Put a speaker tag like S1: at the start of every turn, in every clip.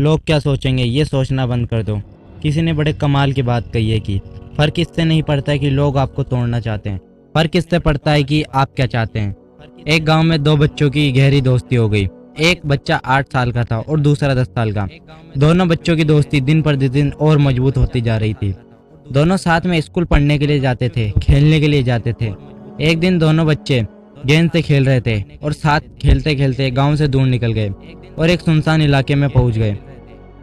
S1: लोग क्या सोचेंगे ये सोचना बंद कर दो। किसी ने बड़े कमाल की बात कही है कि फ़र्क इससे नहीं पड़ता है कि लोग आपको तोड़ना चाहते हैं, फ़र्क इससे पड़ता है कि आप क्या चाहते हैं। एक गांव में दो बच्चों की गहरी दोस्ती हो गई। एक बच्चा 8 साल का था और दूसरा 10 साल का। दोनों बच्चों की दोस्ती दिन पर दिन और मजबूत होती जा रही थी। दोनों साथ में स्कूल पढ़ने के लिए जाते थे, खेलने के लिए जाते थे। एक दिन दोनों बच्चे गेंद से खेल रहे थे और साथ खेलते खेलते गांव से दूर निकल गए और एक सुनसान इलाके में पहुंच गए।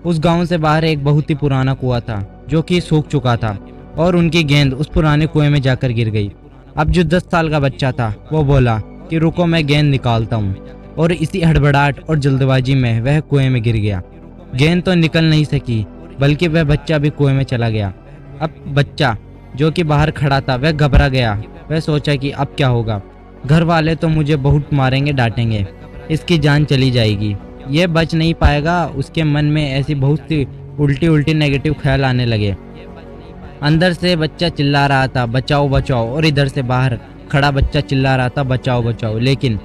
S1: उस गांव से बाहर एक बहुत ही पुराना कुआं था जो कि सूख चुका था और उनकी गेंद उस पुराने कुएं में जाकर गिर गई। अब जो 10 साल का बच्चा था वो बोला कि रुको मैं गेंद निकालता हूँ, और इसी हड़बड़ाहट और जल्दबाजी में वह कुएं में गिर गया। गेंद तो निकल नहीं सकी बल्कि वह बच्चा भी कुएं में चला गया। अब बच्चा जो कि बाहर खड़ा था वह घबरा गया। वह सोचा कि अब क्या होगा, घर वाले तो मुझे बहुत मारेंगे डांटेंगे, इसकी जान चली जाएगी, ये बच नहीं पाएगा। उसके मन में ऐसी बहुत सी उल्टी उल्टी नेगेटिव ख्याल आने लगे। अंदर से बच्चा चिल्ला रहा था बचाओ बचाओ, और इधर से बाहर खड़ा बच्चा चिल्ला रहा था बचाओ बचाओ। लेकिन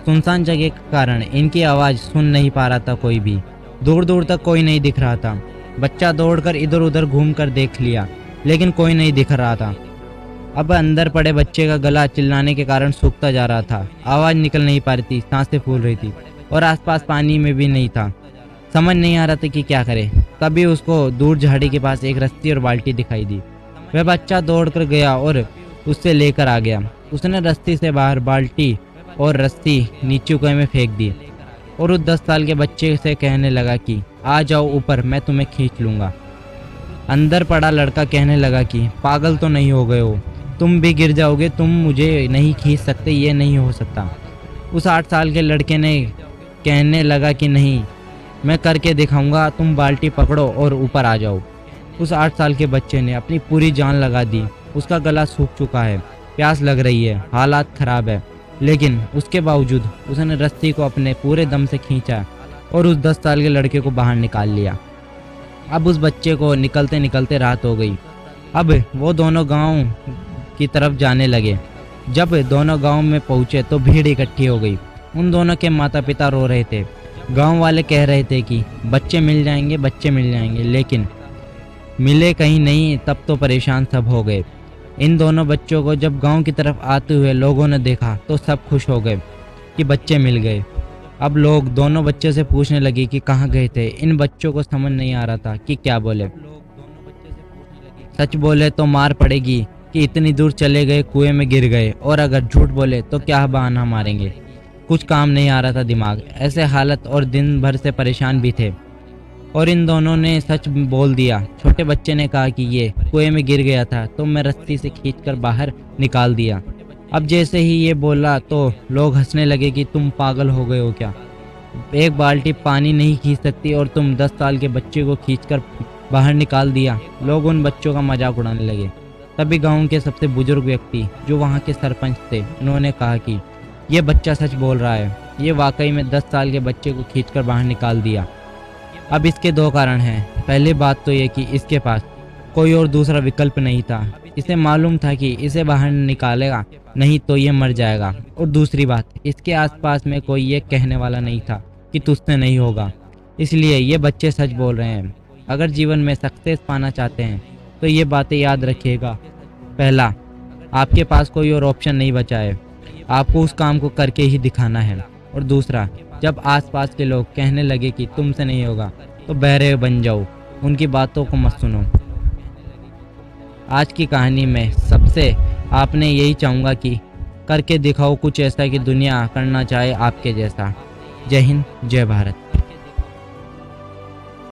S1: सुनसान जगह के कारण इनकी आवाज़ सुन नहीं पा रहा था कोई भी। दूर दूर तक कोई नहीं दिख रहा था। बच्चा दौड़कर इधर उधर घूम कर देख लिया लेकिन कोई नहीं दिख रहा था। अब अंदर पड़े बच्चे का गला चिल्लाने के कारण सूखता जा रहा था, आवाज़ निकल नहीं पा रही थी, सांसें फूल रही थी और आसपास पानी में भी नहीं था। समझ नहीं आ रहा था कि क्या करे। तभी उसको दूर झाड़ी के पास एक रस्सी और बाल्टी दिखाई दी। वह बच्चा दौड़कर गया और उससे लेकर आ गया। उसने रस्सी से बाहर बाल्टी और रस्सी नीचे कुएं में फेंक दी और उस 10 साल के बच्चे से कहने लगा कि आ जाओ ऊपर, मैं तुम्हें खींच लूँगा। अंदर पड़ा लड़का कहने लगा कि पागल तो नहीं हो गए हो, तुम भी गिर जाओगे, तुम मुझे नहीं खींच सकते, ये नहीं हो सकता। उस 8 साल के लड़के ने कहने लगा कि नहीं, मैं करके दिखाऊंगा, तुम बाल्टी पकड़ो और ऊपर आ जाओ। उस 8 साल के बच्चे ने अपनी पूरी जान लगा दी। उसका गला सूख चुका है, प्यास लग रही है, हालात ख़राब है, लेकिन उसके बावजूद उसने रस्सी को अपने पूरे दम से खींचा और उस 10 साल के लड़के को बाहर निकाल लिया। अब उस बच्चे को निकलते निकलते रात हो गई। अब वो दोनों गांव की तरफ जाने लगे। जब दोनों गांव में पहुंचे तो भीड़ इकट्ठी हो गई। उन दोनों के माता पिता रो रहे थे। गांव वाले कह रहे थे कि बच्चे मिल जाएंगे, बच्चे मिल जाएंगे, लेकिन मिले कहीं नहीं। तब तो परेशान सब हो गए। इन दोनों बच्चों को जब गांव की तरफ आते हुए लोगों ने देखा तो सब खुश हो गए कि बच्चे मिल गए। अब लोग दोनों बच्चे से पूछने लगे कि कहाँ गए थे। इन बच्चों को समझ नहीं आ रहा था कि क्या बोले। सच बोले तो मार पड़ेगी कि इतनी दूर चले गए, कुएं में गिर गए, और अगर झूठ बोले तो क्या बहाना मारेंगे। कुछ काम नहीं आ रहा था दिमाग। ऐसे हालत और दिन भर से परेशान भी थे और इन दोनों ने सच बोल दिया। छोटे बच्चे ने कहा कि ये कुएं में गिर गया था तो मैं रस्सी से खींचकर बाहर निकाल दिया। अब जैसे ही ये बोला तो लोग हंसने लगे कि तुम पागल हो गए हो क्या, एक बाल्टी पानी नहीं खींच सकती और तुम 10 साल के बच्चे को खींचकर बाहर निकाल दिया। लोग उन बच्चों का मजाक उड़ाने लगे। तभी गांव के सबसे बुजुर्ग व्यक्ति जो वहां के सरपंच थे, उन्होंने कहा कि ये बच्चा सच बोल रहा है, ये वाकई में 10 साल के बच्चे को खींचकर बाहर निकाल दिया। अब इसके 2 कारण हैं। पहली बात तो ये कि इसके पास कोई और दूसरा विकल्प नहीं था। इसे मालूम था कि इसे बाहर निकालेगा नहीं तो ये मर जाएगा। और दूसरी बात, इसके आसपास में कोई ये कहने वाला नहीं था कि तुझसे नहीं होगा। इसलिए ये बच्चे सच बोल रहे हैं। अगर जीवन में सक्सेस पाना चाहते हैं तो ये बातें याद रखिएगा। पहला, आपके पास कोई और ऑप्शन नहीं बचा है, आपको उस काम को करके ही दिखाना है। और दूसरा, जब आसपास के लोग कहने लगे कि तुमसे नहीं होगा तो बहरे बन जाओ, उनकी बातों को मत सुनो। आज की कहानी में सबसे आपने यही चाहूँगा कि करके दिखाओ कुछ ऐसा कि दुनिया करना चाहे आपके जैसा। जय हिंद, जय भारत।